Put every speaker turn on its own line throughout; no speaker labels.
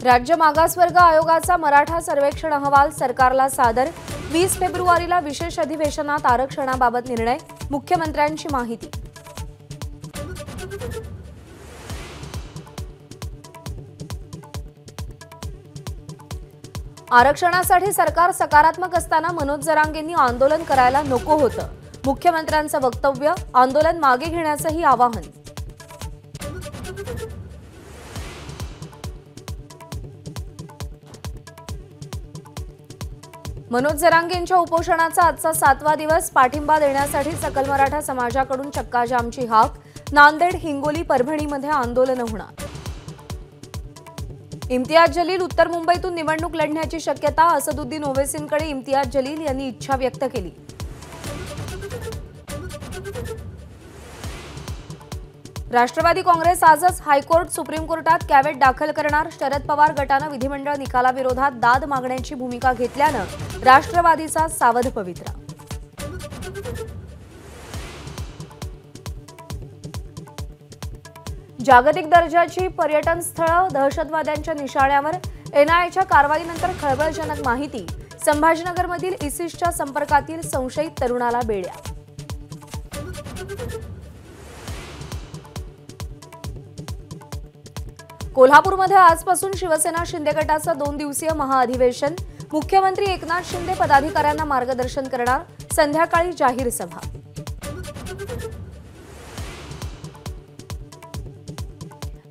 राज्य मागासवर्ग आयोगाचा मराठा सर्वेक्षण अहवाल सरकारला सादर। 20 फेब्रुवारीला विशेष अधिवेशनात आरक्षणाबाबत निर्णय। मुख्यमंत्र्यांची माहिती। आरक्षणासाठी सरकार सकारात्मक असताना मनोज जरांगेंनी आंदोलन करायला नको होतं। मुख्यमंत्र्यांचं वक्तव्य। आंदोलन मागे घेण्याचंही आवाहन। मनोज जरांगेंच्या उपोषणाचा आजचा 7वा दिवस। पाठिंबा देण्यासाठी सकल मराठा समाजाकडून चक्काजामची हाक। नांदेड, हिंगोली, परभणीमध्ये आंदोलन होणार। इम्तियाज जलील उत्तर मुंबईतून निवडणूक लढण्याची शक्यता। असदुद्दीन ओवैसींकडे इम्तियाज जलील यांनी इच्छा व्यक्त केली। राष्ट्रवादी काँग्रेस आजच हायकोर्ट, सुप्रीम कोर्टात कॅव्हेट दाखल करणार। शरद पवार गटानं विधिमंडळ निकालाविरोधात दाद मागण्याची भूमिका घेतल्यानं राष्ट्रवादीचा सावध पवित्रा। जागतिक दर्जाची पर्यटन स्थळं दहशतवाद्यांच्या निशाण्यावर। एनआयएच्या कारवाईनंतर खळबळजनक माहिती। संभाजीनगरमधील इसिसच्या संपर्कातील संशयित तरुणाला बेड्या। कोल्हापूरमध्ये आजपासून शिवसेना शिंदे गटाचं 2 दिवसीय महाअधिवेशन। मुख्यमंत्री एकनाथ शिंदे पदाधिकाऱ्यांना मार्गदर्शन करणार। संध्याकाळी जाहीर सभा।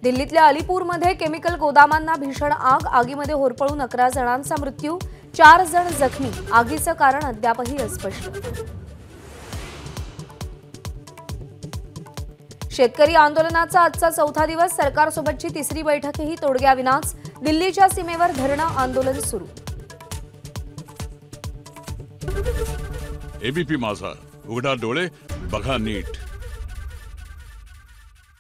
दिल्लीतल्या अलीपूरमध्ये केमिकल गोदामांना भीषण आग। आगीमध्ये होरपळून 11 जणांचा मृत्यू, 4 जण जखमी। आगीचं कारण अद्यापही अस्पष्ट। शेतकरी आंदोलनाचा आजचा 4था दिवस। सरकारसोबतची 3री बैठकही तोडग्याविनाच। दिल्लीच्या सीमेवर धरणं आंदोलन सुरू।
एबीपी माझा, उघडा डोळे बघा नीट।